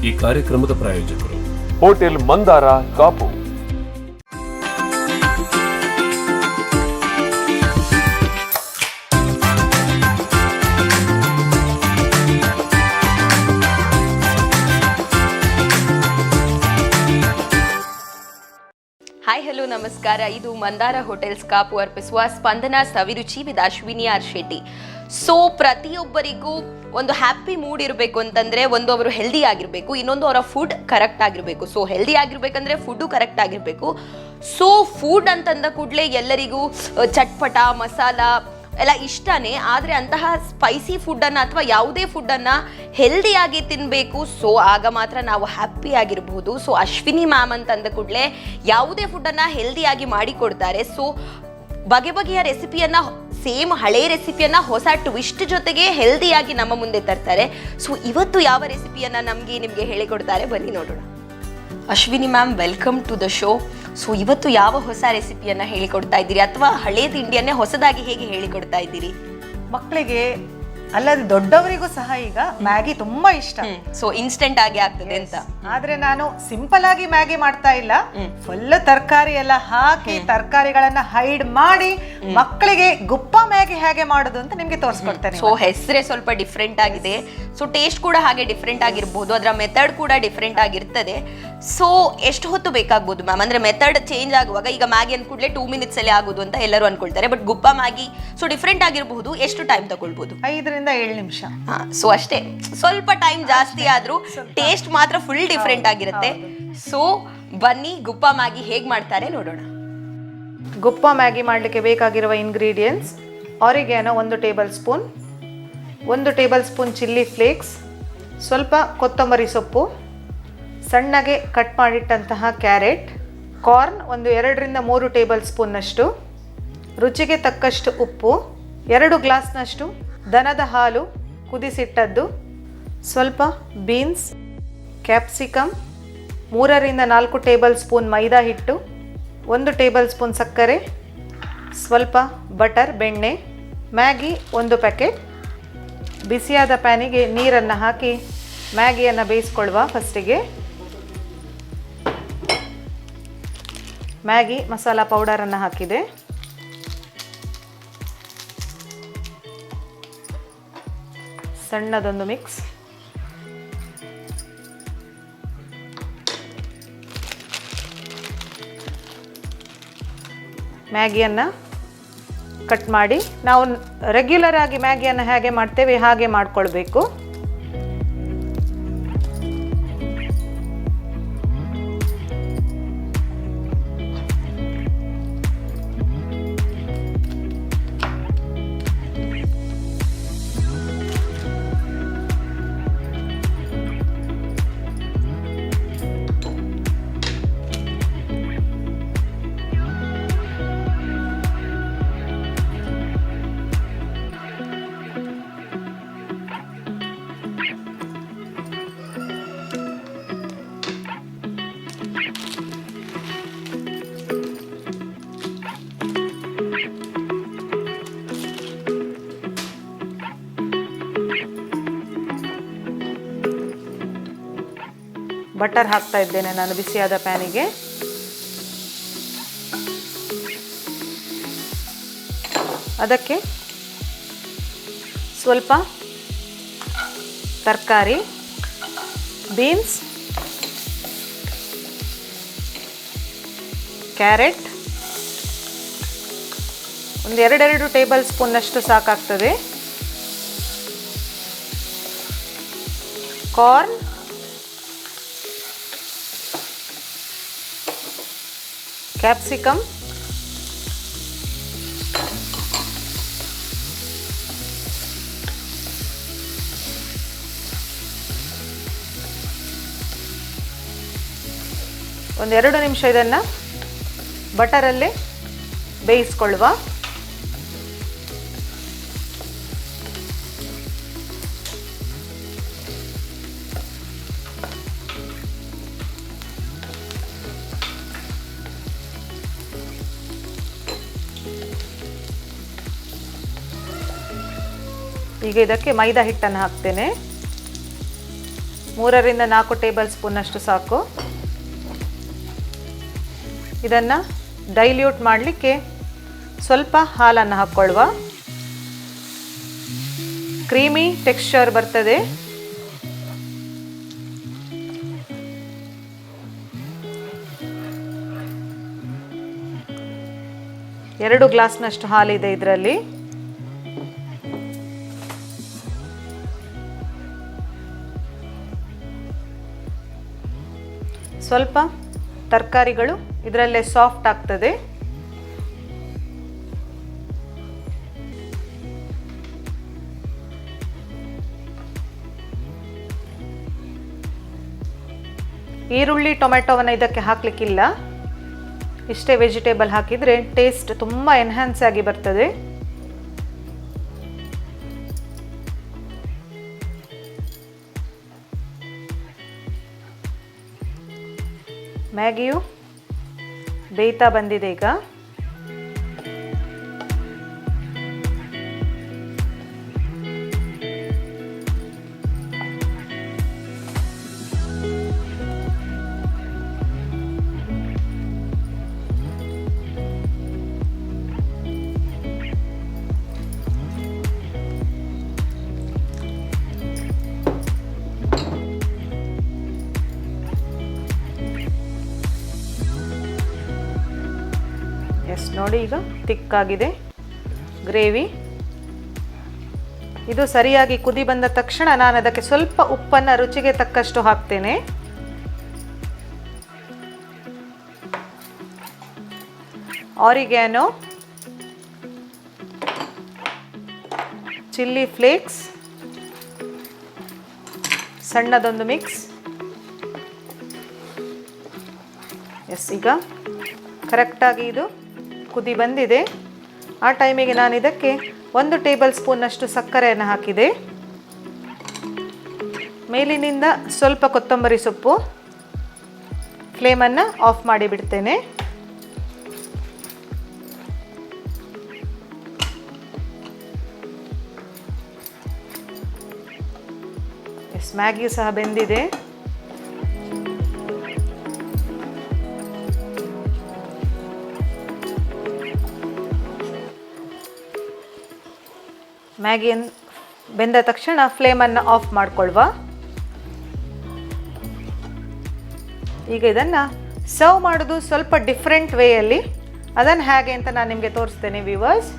ಈ ಕಾರ್ಯಕ್ರಮದ ಪ್ರಾಯೋಜಕರು hotel Mandara Kapu. Hi hello ನಮಸ್ಕಾರ. ಇದು ಮಂದಾರ ಹೋಟೆಲ್ಸ್ ಕಾಪು ಅರ್ಪಿಸುವ Spandana Saviruchi with Ashwini R Shetty. So ಪ್ರತಿಯೊಬ್ಬರಿಗೂ ಒಂದು ಹ್ಯಾಪಿ ಮೂಡ್ ಇರಬೇಕು ಅಂತಂದ್ರೆ ಒಂದು ಅವರು ಹೆಲ್ದಿ ಆಗಿರಬೇಕು, ಇನ್ನೊಂದು ಅವರ ಫುಡ್ ಕರೆಕ್ಟ್ ಆಗಿರಬೇಕು. ಸೊ ಹೆಲ್ದಿ ಆಗಿರ್ಬೇಕಂದ್ರೆ ಫುಡ್ಡು ಕರೆಕ್ಟ್ ಆಗಿರಬೇಕು. ಸೊ ಫುಡ್ ಅಂತಂದ ಕೂಡಲೇ ಎಲ್ಲರಿಗೂ ಚಟ್ಪಟ ಮಸಾಲ ಎಲ್ಲ ಇಷ್ಟನೇ, ಆದರೆ ಅಂತಹ ಸ್ಪೈಸಿ ಫುಡ್ಡನ್ನು ಅಥವಾ ಯಾವುದೇ ಫುಡ್ಡನ್ನು ಹೆಲ್ದಿಯಾಗಿ ತಿನ್ನಬೇಕು. ಸೊ ಆಗ ಮಾತ್ರ ನಾವು ಹ್ಯಾಪಿ ಆಗಿರಬಹುದು. ಸೊ ಅಶ್ವಿನಿ ಮ್ಯಾಮ್ ಅಂತಂದ ಕೂಡಲೇ ಯಾವುದೇ ಫುಡ್ಡನ್ನು ಹೆಲ್ದಿಯಾಗಿ ಮಾಡಿಕೊಡ್ತಾರೆ. ಸೊ ಬಗೆ ಬಗೆಯ ರೆಸಿಪಿಯನ್ನು, ಸೇಮ್ ಹಳೆ ರೆಸಿಪಿಯನ್ನು ಹೊಸ ಟ್ವಿಸ್ಟ್ ಜೊತೆಗೆ ಹೆಲ್ದಿಯಾಗಿ ನಮ್ಮ ಮುಂದೆ ತರ್ತಾರೆ. ಸೊ ಇವತ್ತು ಯಾವ ರೆಸಿಪಿಯನ್ನು ನಿಮಗೆ ಹೇಳಿಕೊಡ್ತಾರೆ, ಬನ್ನಿ ನೋಡೋಣ. Ashwini ma'am, welcome to the show. So ಇವತ್ತು ಯಾವ ಹೊಸ ರೆಸಿಪಿಯನ್ನು ಹೇಳಿಕೊಡ್ತಾ ಇದ್ದೀರಿ, ಅಥವಾ ಹಳೆ ತಿಂಡಿಯನ್ನೇ ಹೊಸದಾಗಿ ಹೇಗೆ ಹೇಳಿಕೊಡ್ತಾ ಇದ್ದೀರಿ? ಮಕ್ಕಳಿಗೆ ಅಲ್ಲದೆ ದೊಡ್ಡವರಿಗೂ ಸಹ ಈಗ ಮ್ಯಾಗಿ ತುಂಬಾ ಇಷ್ಟ. ಸೊ ಇನ್ಸ್ಟೆಂಟ್ ಆಗಿ ಆಗ್ತದೆ ಅಂತ. ಆದ್ರೆ ನಾನು ಸಿಂಪಲ್ ಆಗಿ ಮ್ಯಾಗಿ ಮಾಡ್ತಾ ಇಲ್ಲ, ಫುಲ್ ತರಕಾರಿ ಎಲ್ಲ ಹಾಕಿ ತರಕಾರಿಗಳನ್ನ ಹೈಡ್ ಮಾಡಿ ಮಕ್ಕಳಿಗೆ ಗುಪ್ಪ ಮ್ಯಾಗಿ ಹೇಗೆ ಮಾಡೋದು ಅಂತ ನಿಮ್ಗೆ ತೋರಿಸ್ಕೊಡ್ತೇನೆ. ಸೊ ಹೆಸರೇ ಸ್ವಲ್ಪ ಡಿಫ್ರೆಂಟ್ ಆಗಿದೆ. ಸೊ ಟೇಸ್ಟ್ ಕೂಡ ಹಾಗೆ ಡಿಫ್ರೆಂಟ್ ಆಗಿರ್ಬೋದು, ಅದರ ಮೆಥಡ್ ಕೂಡ ಡಿಫ್ರೆಂಟ್ ಆಗಿರ್ತದೆ. ಸೊ ಎಷ್ಟು ಹೊತ್ತು ಬೇಕಾಗ್ಬೋದು ಮ್ಯಾಮ್? ಅಂದ್ರೆ ಮೆಥಡ್ ಚೇಂಜ್ ಆಗುವಾಗ ಈಗ ಮ್ಯಾಗಿ ಅಂದ್ಕೂಡ್ಲೆ 2 minutes ಅಲ್ಲಿ ಆಗೋದು ಅಂತ ಎಲ್ಲರೂ ಅನ್ಕೊಳ್ತಾರೆ, ಬಟ್ ಗುಪ್ಪ ಮ್ಯಾಗಿ ಸೊ ಡಿಫ್ರೆಂಟ್ ಆಗಿರಬಹುದು. ಎಷ್ಟು ಟೈಮ್ ತಗೊಳ್ಬಹುದು? 5 ರಿಂದ 7 ನಿಮಿಷ. ಸೊ ಅಷ್ಟೇ, ಸ್ವಲ್ಪ ಟೈಮ್ ಜಾಸ್ತಿ ಆದ್ರೂ ಟೇಸ್ಟ್ ಮಾತ್ರ ಫುಲ್ ಡಿಫ್ರೆಂಟ್ ಆಗಿರುತ್ತೆ. ಸೊ ಬನ್ನಿ ಗುಪ್ಪ ಮ್ಯಾಗಿ ಹೇಗ್ ಮಾಡ್ತಾರೆ ನೋಡೋಣ. ಗುಪ್ಪ ಮ್ಯಾಗಿ ಮಾಡಲಿಕ್ಕೆ ಬೇಕಾಗಿರುವ ingredients: ಆರಿಗ್ಯಾನೋ 1 table spoon, 1 table spoon chilli flakes, ಸ್ವಲ್ಪ ಕೊತ್ತಂಬರಿ ಸೊಪ್ಪು, ಸಣ್ಣಗೆ ಕಟ್ ಮಾಡಿಟ್ಟಂತಹ ಕ್ಯಾರೆಟ್, ಕಾರ್ನ್ 2 ರಿಂದ 3 ಟೇಬಲ್ ಸ್ಪೂನ್ನಷ್ಟು, ರುಚಿಗೆ ತಕ್ಕಷ್ಟು ಉಪ್ಪು, 2 ಗ್ಲಾಸ್ನಷ್ಟು ದನದ ಹಾಲು ಕುದಿಸಿಟ್ಟದ್ದು, ಸ್ವಲ್ಪ ಬೀನ್ಸ್, ಕ್ಯಾಪ್ಸಿಕಮ್, 3 ರಿಂದ 4 ಟೇಬಲ್ ಸ್ಪೂನ್ ಮೈದಾ ಹಿಟ್ಟು, 1 ಟೇಬಲ್ ಸ್ಪೂನ್ ಸಕ್ಕರೆ, ಸ್ವಲ್ಪ ಬಟರ್ ಬೆಣ್ಣೆ, ಮ್ಯಾಗಿ 1 ಪ್ಯಾಕೆಟ್. ಬಿಸಿಯಾದ ಪ್ಯಾನಿಗೆ ನೀರನ್ನು ಹಾಕಿ ಮ್ಯಾಗಿಯನ್ನು ಬೇಯಿಸ್ಕೊಳ್ಳುವ. ಫಸ್ಟಿಗೆ ಮ್ಯಾಗಿ ಮಸಾಲ ಪೌಡರನ್ನು ಹಾಕಿದೆ, ಸಣ್ಣದೊಂದು ಮಿಕ್ಸ್, ಮ್ಯಾಗಿಯನ್ನು ಕಟ್ ಮಾಡಿ ನಾವು ರೆಗ್ಯುಲರ್ ಆಗಿ ಮ್ಯಾಗಿಯನ್ನು ಹೇಗೆ ಮಾಡ್ತೇವೆ ಹಾಗೆ ಮಾಡಿಕೊಳ್ಬೇಕು. ಬಟರ್ ಹಾಕ್ತಾ ಇದ್ದೇನೆ ನಾನು ಬಿಸಿಯಾದ ಪ್ಯಾನಿಗೆ. ಅದಕ್ಕೆ ಸ್ವಲ್ಪ ತರಕಾರಿ, ಬೀನ್ಸ್, ಕ್ಯಾರೆಟ್ 2 ಟೇಬಲ್ ಸ್ಪೂನ್ನಷ್ಟು ಸಾಕಾಗ್ತದೆ, ಕಾರ್ನ್, ಕ್ಯಾಪ್ಸಿಕಮ್, ಒಂದು 2 ನಿಮಿಷ ಇದನ್ನು ಬಟರಲ್ಲೇ ಬೇಯಿಸ್ಕೊಳ್ಳುವ. ಈಗ ಇದಕ್ಕೆ ಮೈದಾ ಹಿಟ್ಟನ್ನು ಹಾಕ್ತೇನೆ. 3 ರಿಂದ 4 ಟೇಬಲ್ ಸ್ಪೂನಷ್ಟು ಸಾಕು. ಇದನ್ನು ಡೈಲ್ಯೂಟ್ ಮಾಡಲಿಕ್ಕೆ ಸ್ವಲ್ಪ ಹಾಲನ್ನು ಹಾಕ್ಕೊಳ್ಳುವ. ಕ್ರೀಮಿ ಟೆಕ್ಸ್ಚರ್ ಬರ್ತದೆ. ಎರಡು ಗ್ಲಾಸ್ನಷ್ಟು ಹಾಲಿದೆ ಇದರಲ್ಲಿ. ಸ್ವಲ್ಪ ತರಕಾರಿಗಳು ಇದರಲ್ಲೇ ಸಾಫ್ಟ್ ಆಗ್ತದೆ. ಈರುಳ್ಳಿ ಟೊಮೆಟೊವನ್ನು ಇದಕ್ಕೆ ಹಾಕಲಿಕ್ಕಿಲ್ಲ. ಇಷ್ಟೇ ವೆಜಿಟೇಬಲ್ ಹಾಕಿದರೆ ಟೇಸ್ಟ್ ತುಂಬ ಎನ್ಹ್ಯಾನ್ಸ್ ಆಗಿ ಬರ್ತದೆ. ಮ್ಯಾಗಿಯು ಬೇಯ್ತಾ ಬಂದಿದೆ ಈಗ. ಎಸ್ ನೋಡಿ, ಈಗ ತಿಕ್ಕಾಗಿದೆ ಗ್ರೇವಿ. ಇದು ಸರಿಯಾಗಿ ಕುದಿ ಬಂದ ತಕ್ಷಣ ನಾನು ಅದಕ್ಕೆ ಸ್ವಲ್ಪ ಉಪ್ಪನ್ನು ರುಚಿಗೆ ತಕ್ಕಷ್ಟು ಹಾಕ್ತೇನೆ. ಆರಿಗ್ಯಾನೋ, ಚಿಲ್ಲಿ ಫ್ಲೇಕ್ಸ್, ಸಣ್ಣದೊಂದು ಮಿಕ್ಸ್. ಎಸ್, ಈಗ ಕರೆಕ್ಟಾಗಿ ಇದು ಕುದಿ ಬಂದಿದೆ. ಆ ಟೈಮಿಗೆ ನಾನು ಇದಕ್ಕೆ 1 ಟೇಬಲ್ ಸ್ಪೂನಷ್ಟು ಸಕ್ಕರೆಯನ್ನು ಹಾಕಿದೆ. ಮೇಲಿನಿಂದ ಸ್ವಲ್ಪ ಕೊತ್ತಂಬರಿ ಸೊಪ್ಪು. ಫ್ಲೇಮನ್ನು ಆಫ್ ಮಾಡಿ ಬಿಡ್ತೇನೆ. ಎಸ್, ಮ್ಯಾಗಿಯು ಸಹ ಬೆಂದಿದೆ. ಮ್ಯಾಗಿಯನ್ನು ಬೆಂದ ತಕ್ಷಣ ಫ್ಲೇಮನ್ನು ಆಫ್ ಮಾಡಿಕೊಳ್ಳುವ. ಈಗ ಇದನ್ನು ಸರ್ವ್ ಮಾಡೋದು ಸ್ವಲ್ಪ ಡಿಫ್ರೆಂಟ್ ವೇಯಲ್ಲಿ. ಅದನ್ನು ಹೇಗೆ ಅಂತ ನಾನು ನಿಮಗೆ ತೋರಿಸ್ತೇನೆ ವ್ಯೂವರ್ಸ್.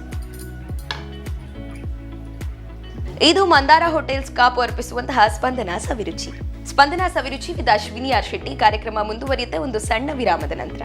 ಇದು ಮಂದಾರ ಹೋಟೆಲ್ಸ್ ಕಾಪು ಅರ್ಪಿಸುವಂತಹ ಸ್ಪಂದನ ಸವಿರುಚಿ. Spandana Saviruchi with Ashwini R Shetty. ಕಾರ್ಯಕ್ರಮ ಮುಂದುವರಿಯುತ್ತೆ ಒಂದು ಸಣ್ಣ ವಿರಾಮದ ನಂತರ.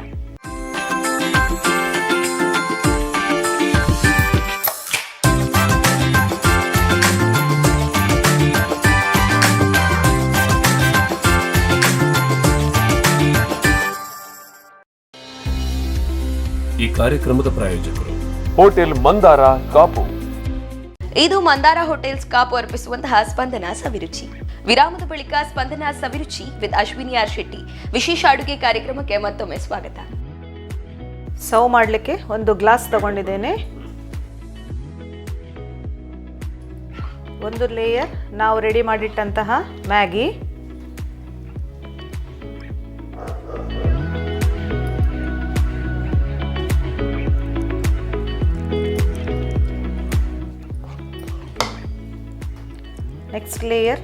ಈ ಕಾರ್ಯಕ್ರಮದ ಪ್ರಾಯೋಜಕರು ಹೋಟೆಲ್ ಮಂದಾರ ಕಾಪು. ಇದು ಮಂದಾರ ಹೋಟೆಲ್ಸ್ ಕಾಪು ಅರ್ಪಿಸುವಂತಹ ಸ್ಪಂದನ ಸವಿರುಚಿ. ವಿರಾಮದ ಬಳಿಕ ಸ್ಪಂದನ ಸವಿರುಚಿ ವಿತ್ ಅಶ್ವಿನಿ ಆರ್ ಶೆಟ್ಟಿ ವಿಶೇಷ ಅಡುಗೆ ಕಾರ್ಯಕ್ರಮಕ್ಕೆ ಮತ್ತೊಮ್ಮೆ ಸ್ವಾಗತ. ಸರ್ವ್ ಮಾಡಲಿಕ್ಕೆ ಒಂದು ಗ್ಲಾಸ್ ತಗೊಂಡಿದ್ದೇನೆ. ಒಂದು ಲೇಯರ್ ನಾವು ರೆಡಿ ಮಾಡಿಟ್ಟಂತಹ ಮ್ಯಾಗಿ, ನೆಕ್ಸ್ಟ್ ಲೇಯರ್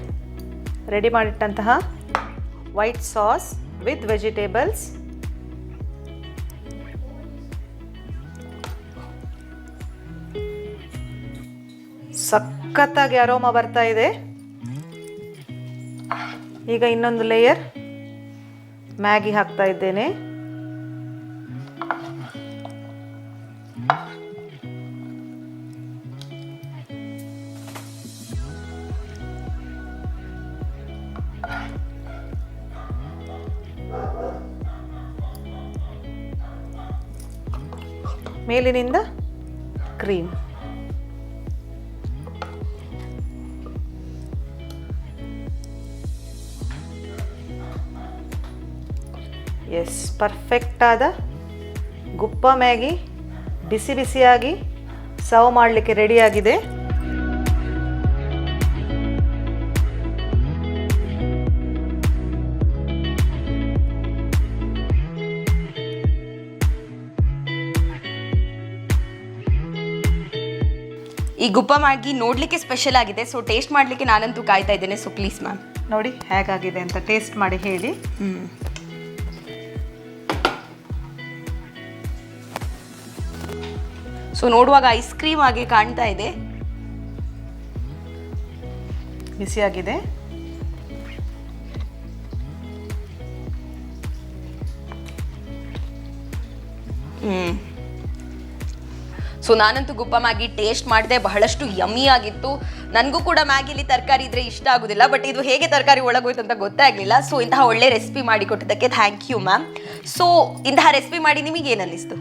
ರೆಡಿ ಮಾಡಿಟ್ಟಂತಹ ವೈಟ್ ಸಾಸ್ ವಿತ್ ವೆಜಿಟೇಬಲ್ಸ್, ಸಖತ್ತಾಗಿ ಅರೋಮಾ ಬರ್ತಾ ಇದೆ. ಈಗ ಇನ್ನೊಂದು ಲೇಯರ್ ಮ್ಯಾಗಿ ಹಾಕ್ತಾ ಇದ್ದೇನೆ. ಮೇಲಿನಿಂದ ಕ್ರೀಮ್. ಎಸ್, ಪರ್ಫೆಕ್ಟ್ ಆದ ಗುಪ್ಪ ಮ್ಯಾಗಿ ಬಿಸಿ ಬಿಸಿಯಾಗಿ ಸರ್ವ್ ಮಾಡಲಿಕ್ಕೆ ರೆಡಿಯಾಗಿದೆ. ಈ ಗುಪ್ಪ ಮ್ಯಾಗಿ ನೋಡಲಿಕ್ಕೆ ಸ್ಪೆಷಲ್ ಆಗಿದೆ, ಸೊ ಟೇಸ್ಟ್ ಮಾಡಲಿಕ್ಕೆ ನಾನಂತೂ ಕಾಯ್ತಾ ಇದ್ದೇನೆ. ಸೊ ಪ್ಲೀಸ್ ಮ್ಯಾಮ್ ನೋಡಿ ಹೇಗಾಗಿದೆ ಅಂತ ಟೇಸ್ಟ್ ಮಾಡಿ ಹೇಳಿ. ಸೊ ನೋಡುವಾಗ ಐಸ್ ಕ್ರೀಮ್ ಆಗಿ ಕಾಣ್ತಾ ಇದೆ. ಬಿಸಿಯಾಗಿದೆ. ಸೊ ನಾನಂತೂ ಗುಪ್ಪ ಮ್ಯಾಗಿ ಟೇಸ್ಟ್ ಮಾಡಿದೆ, ಬಹಳಷ್ಟು ಯಮ್ಮಿ ಆಗಿತ್ತು. ನನಗೂ ಕೂಡ ಮ್ಯಾಗಿಲಿ ತರಕಾರಿ ಇದ್ರೆ ಇಷ್ಟ ಆಗೋದಿಲ್ಲ, ಬಟ್ ಇದು ಹೇಗೆ ತರಕಾರಿ ಒಳಗೋಯ್ತು ಅಂತ ಗೊತ್ತಾಗಲಿಲ್ಲ. ಸೊ ಇಂತಹ ಒಳ್ಳೆ ರೆಸಿಪಿ ಮಾಡಿ ಕೊಟ್ಟಿದ್ದಕ್ಕೆ ಥ್ಯಾಂಕ್ ಯು ಮ್ಯಾಮ್. ಸೊ ಇಂತಹ ರೆಸಿಪಿ ಮಾಡಿ ನಿಮಗೆ ಏನು ಅನ್ನಿಸ್ತು?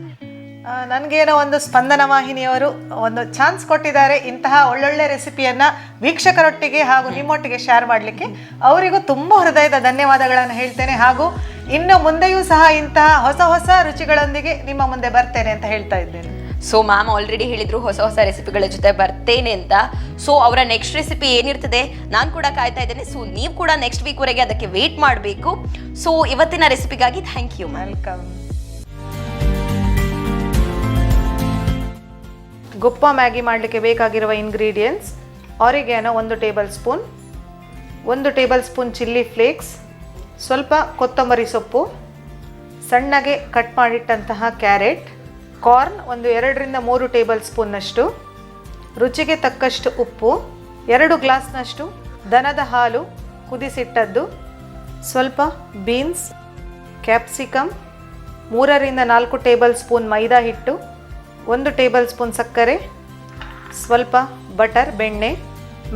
ನನಗೇನೋ ಒಂದು ಸ್ಪಂದನ ವಾಹಿನಿಯವರು ಒಂದು ಚಾನ್ಸ್ ಕೊಟ್ಟಿದ್ದಾರೆ ಇಂತಹ ಒಳ್ಳೊಳ್ಳೆ ರೆಸಿಪಿಯನ್ನು ವೀಕ್ಷಕರೊಟ್ಟಿಗೆ ಹಾಗೂ ನಿಮ್ಮೊಟ್ಟಿಗೆ ಶೇರ್ ಮಾಡಲಿಕ್ಕೆ. ಅವರಿಗೂ ತುಂಬ ಹೃದಯದ ಧನ್ಯವಾದಗಳನ್ನು ಹೇಳ್ತೇನೆ. ಹಾಗೂ ಇನ್ನು ಮುಂದೆಯೂ ಸಹ ಇಂತಹ ಹೊಸ ಹೊಸ ರುಚಿಗಳೊಂದಿಗೆ ನಿಮ್ಮ ಮುಂದೆ ಬರ್ತೇನೆ ಅಂತ ಹೇಳ್ತಾ ಇದ್ದೇನೆ. ಸೊ ಮ್ಯಾಮ್ ಆಲ್ರೆಡಿ ಹೇಳಿದ್ರು ಹೊಸ ಹೊಸ ರೆಸಿಪಿಗಳ ಜೊತೆ ಬರ್ತೇನೆ ಅಂತ. ಸೊ ಅವರ ನೆಕ್ಸ್ಟ್ ರೆಸಿಪಿ ಏನಿರ್ತದೆ ನಾನು ಕೂಡ ಕಾಯ್ತಾ ಇದ್ದೇನೆ. ಸೊ ನೀವು ಕೂಡ ನೆಕ್ಸ್ಟ್ ವೀಕ್ ವರೆಗೆ ಅದಕ್ಕೆ ವೇಟ್ ಮಾಡಬೇಕು. ಸೊ ಇವತ್ತಿನ ರೆಸಿಪಿಗಾಗಿ ಥ್ಯಾಂಕ್ ಯು. ವೆಲ್ಕಮ್. ಗುಪ್ಪ ಮ್ಯಾಗಿ ಮಾಡಲಿಕ್ಕೆ ಬೇಕಾಗಿರುವ ingredients: ಆರಿಗ್ಯಾನೋ 1 table spoon, 1 table spoon chilli flakes, ಸ್ವಲ್ಪ ಕೊತ್ತಂಬರಿ ಸೊಪ್ಪು, ಸಣ್ಣಗೆ ಕಟ್ ಮಾಡಿಟ್ಟಂತಹ ಕ್ಯಾರೆಟ್, ಕಾರ್ನ್ ಒಂದು 2-3 ಟೇಬಲ್ ಸ್ಪೂನ್ನಷ್ಟು, ರುಚಿಗೆ ತಕ್ಕಷ್ಟು ಉಪ್ಪು, 2 ಗ್ಲಾಸ್ನಷ್ಟು ದನದ ಹಾಲು ಕುದಿಸಿಟ್ಟದ್ದು, ಸ್ವಲ್ಪ ಬೀನ್ಸ್, ಕ್ಯಾಪ್ಸಿಕಮ್, 3-4 ಟೇಬಲ್ ಸ್ಪೂನ್ ಮೈದಾ ಹಿಟ್ಟು, 1 ಟೇಬಲ್ ಸ್ಪೂನ್ ಸಕ್ಕರೆ, ಸ್ವಲ್ಪ ಬಟರ್ ಬೆಣ್ಣೆ,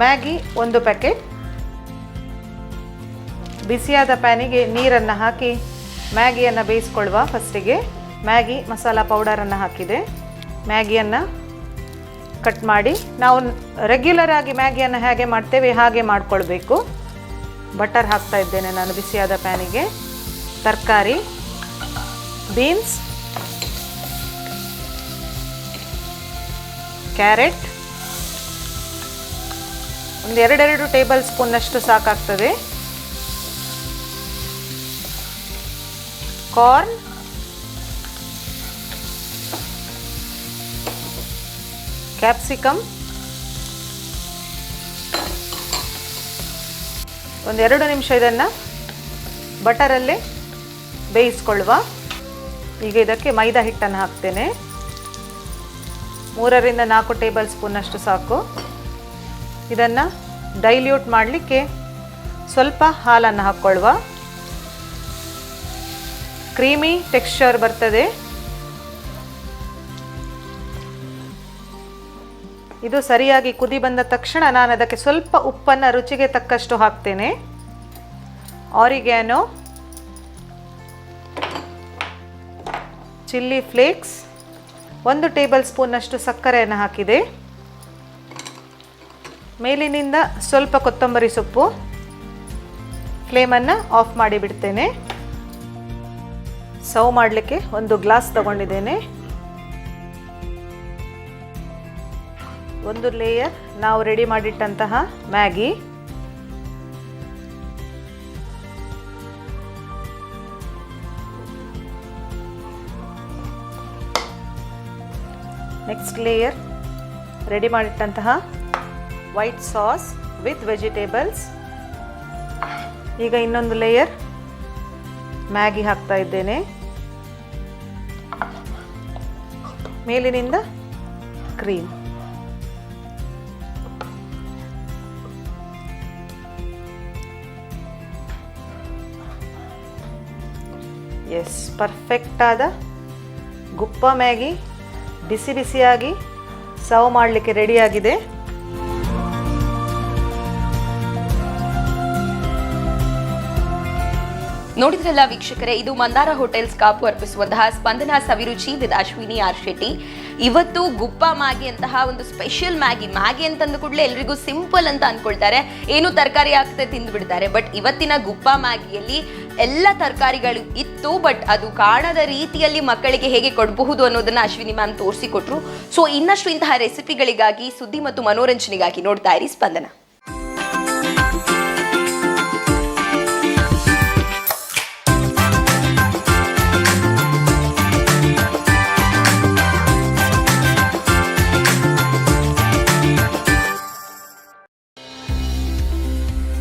ಮ್ಯಾಗಿ 1 ಪ್ಯಾಕೆಟ್. ಬಿಸಿಯಾದ ಪ್ಯಾನಿಗೆ ನೀರನ್ನು ಹಾಕಿ ಮ್ಯಾಗಿಯನ್ನು ಬೇಯಿಸ್ಕೊಳ್ಳುವ. ಫಸ್ಟಿಗೆ ಮ್ಯಾಗಿ ಮಸಾಲ ಪೌಡರನ್ನು ಹಾಕಿದೆ. ಮ್ಯಾಗಿಯನ್ನು ಕಟ್ ಮಾಡಿ ನಾವು ರೆಗ್ಯುಲರ್ ಆಗಿ ಮ್ಯಾಗಿಯನ್ನು ಹೇಗೆ ಮಾಡ್ತೇವೆ ಹಾಗೆ ಮಾಡಿಕೊಳ್ಬೇಕು. ಬಟರ್ ಹಾಕ್ತಾ ಇದ್ದೇನೆ ನಾನು ಬಿಸಿಯಾದ ಪ್ಯಾನಿಗೆ. ತರಕಾರಿ ಬೀನ್ಸ್, ಕ್ಯಾರೆಟ್ ಒಂದು 2 ಟೇಬಲ್ ಸ್ಪೂನ್ನಷ್ಟು ಸಾಕಾಗ್ತದೆ. ಕಾರ್ನ್, ಕ್ಯಾಪ್ಸಿಕಮ್, ಒಂದು 2 ನಿಮಿಷ ಇದನ್ನು ಬಟರಲ್ಲೇ ಬೇಯಿಸ್ಕೊಳ್ಳುವ. ಈಗ ಇದಕ್ಕೆ ಮೈದಾ ಹಿಟ್ಟನ್ನು ಹಾಕ್ತೇನೆ. 3-4 ಟೇಬಲ್ ಸ್ಪೂನ್ನಷ್ಟು ಸಾಕು. ಇದನ್ನು ಡೈಲ್ಯೂಟ್ ಮಾಡಲಿಕ್ಕೆ ಸ್ವಲ್ಪ ಹಾಲನ್ನು ಹಾಕ್ಕೊಳ್ಳುವ. ಕ್ರೀಮಿ ಟೆಕ್ಸ್ಚರ್ ಬರ್ತದೆ. ಇದು ಸರಿಯಾಗಿ ಕುದಿ ಬಂದ ತಕ್ಷಣ ನಾನು ಅದಕ್ಕೆ ಸ್ವಲ್ಪ ಉಪ್ಪನ್ನು ರುಚಿಗೆ ತಕ್ಕಷ್ಟು ಹಾಕ್ತೇನೆ. ಆರಿಗ್ಯಾನೋ, ಚಿಲ್ಲಿ ಫ್ಲೇಕ್ಸ್, 1 ಟೇಬಲ್ ಸ್ಪೂನ್ನಷ್ಟು ಸಕ್ಕರೆಯನ್ನು ಹಾಕಿದೆ. ಮೇಲಿನಿಂದ ಸ್ವಲ್ಪ ಕೊತ್ತಂಬರಿ ಸೊಪ್ಪು. ಫ್ಲೇಮನ್ನು ಆಫ್ ಮಾಡಿ ಬಿಡ್ತೇನೆ. ಸರ್ವ್ ಮಾಡಲಿಕ್ಕೆ 1 ಗ್ಲಾಸ್ ತಗೊಂಡಿದ್ದೇನೆ. 1 ಲೇಯರ್ ನಾವು ರೆಡಿ ಮಾಡಿಟ್ಟಂತಹ ಮ್ಯಾಗಿ, ನೆಕ್ಸ್ಟ್ ಲೇಯರ್ ರೆಡಿ ಮಾಡಿಟ್ಟಂತಹ ವೈಟ್ ಸಾಸ್ ವಿತ್ ವೆಜಿಟೇಬಲ್ಸ್. ಈಗ ಇನ್ನೊಂದು ಲೇಯರ್ ಮ್ಯಾಗಿ ಹಾಕ್ತಾ ಇದ್ದೇನೆ. ಮೇಲಿನಿಂದ ಕ್ರೀಮ್. ಎಸ್, ಪರ್ಫೆಕ್ಟ್ ಆದ ಗುಪ್ಪ ಮ್ಯಾಗಿ ಬಿಸಿ ಬಿಸಿಯಾಗಿ ಸರ್ವ್ ಮಾಡಲಿಕ್ಕೆ ರೆಡಿಯಾಗಿದೆ. ನೋಡಿದ್ರಲ್ಲ ವೀಕ್ಷಕರೇ, ಇದು ಮಂದಾರ ಹೋಟೆಲ್ಸ್ ಕಾಪು ಅರ್ಪಿಸುವಂತಹ ಸ್ಪಂದನ ಸವಿರುಚಿ ವಿತ್ ಅಶ್ವಿನಿ ಆರ್ ಶೆಟ್ಟಿ. ಇವತ್ತು ಗುಪ್ಪ ಮ್ಯಾಗಿ ಅಂತಹ ಒಂದು ಸ್ಪೆಷಲ್ ಮ್ಯಾಗಿ ಅಂತಂದು ಕೂಡಲೇ ಎಲ್ರಿಗೂ ಸಿಂಪಲ್ ಅಂತ ಅನ್ಕೊಳ್ತಾರೆ, ಏನು ತರಕಾರಿ ಹಾಕ್ತೆ ತಿಂದು ಬಿಡ್ತಾರೆ. ಬಟ್ ಇವತ್ತಿನ ಗುಪ್ಪ ಮ್ಯಾಗಿಯಲ್ಲಿ ಎಲ್ಲ ತರಕಾರಿಗಳು ಇತ್ತು, ಬಟ್ ಅದು ಕಾಣದ ರೀತಿಯಲ್ಲಿ ಮಕ್ಕಳಿಗೆ ಹೇಗೆ ಕೊಡಬಹುದು ಅನ್ನೋದನ್ನ ಅಶ್ವಿನಿ ಮ್ಯಾಮ್ ತೋರಿಸಿಕೊಟ್ರು. ಸೊ ಇನ್ನಷ್ಟು ಇಂತಹ ರೆಸಿಪಿಗಳಿಗಾಗಿ, ಸುದ್ದಿ ಮತ್ತು ಮನೋರಂಜನೆಗಾಗಿ ನೋಡ್ತಾ ಇರಿ ಸ್ಪಂದನ.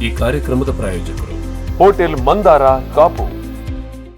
ಈ ಕಾರ್ಯಕ್ರಮದ ಪ್ರಾಯೋಜಕರು ಹೋಟೆಲ್ ಮಂದಾರ ಕಾಪು.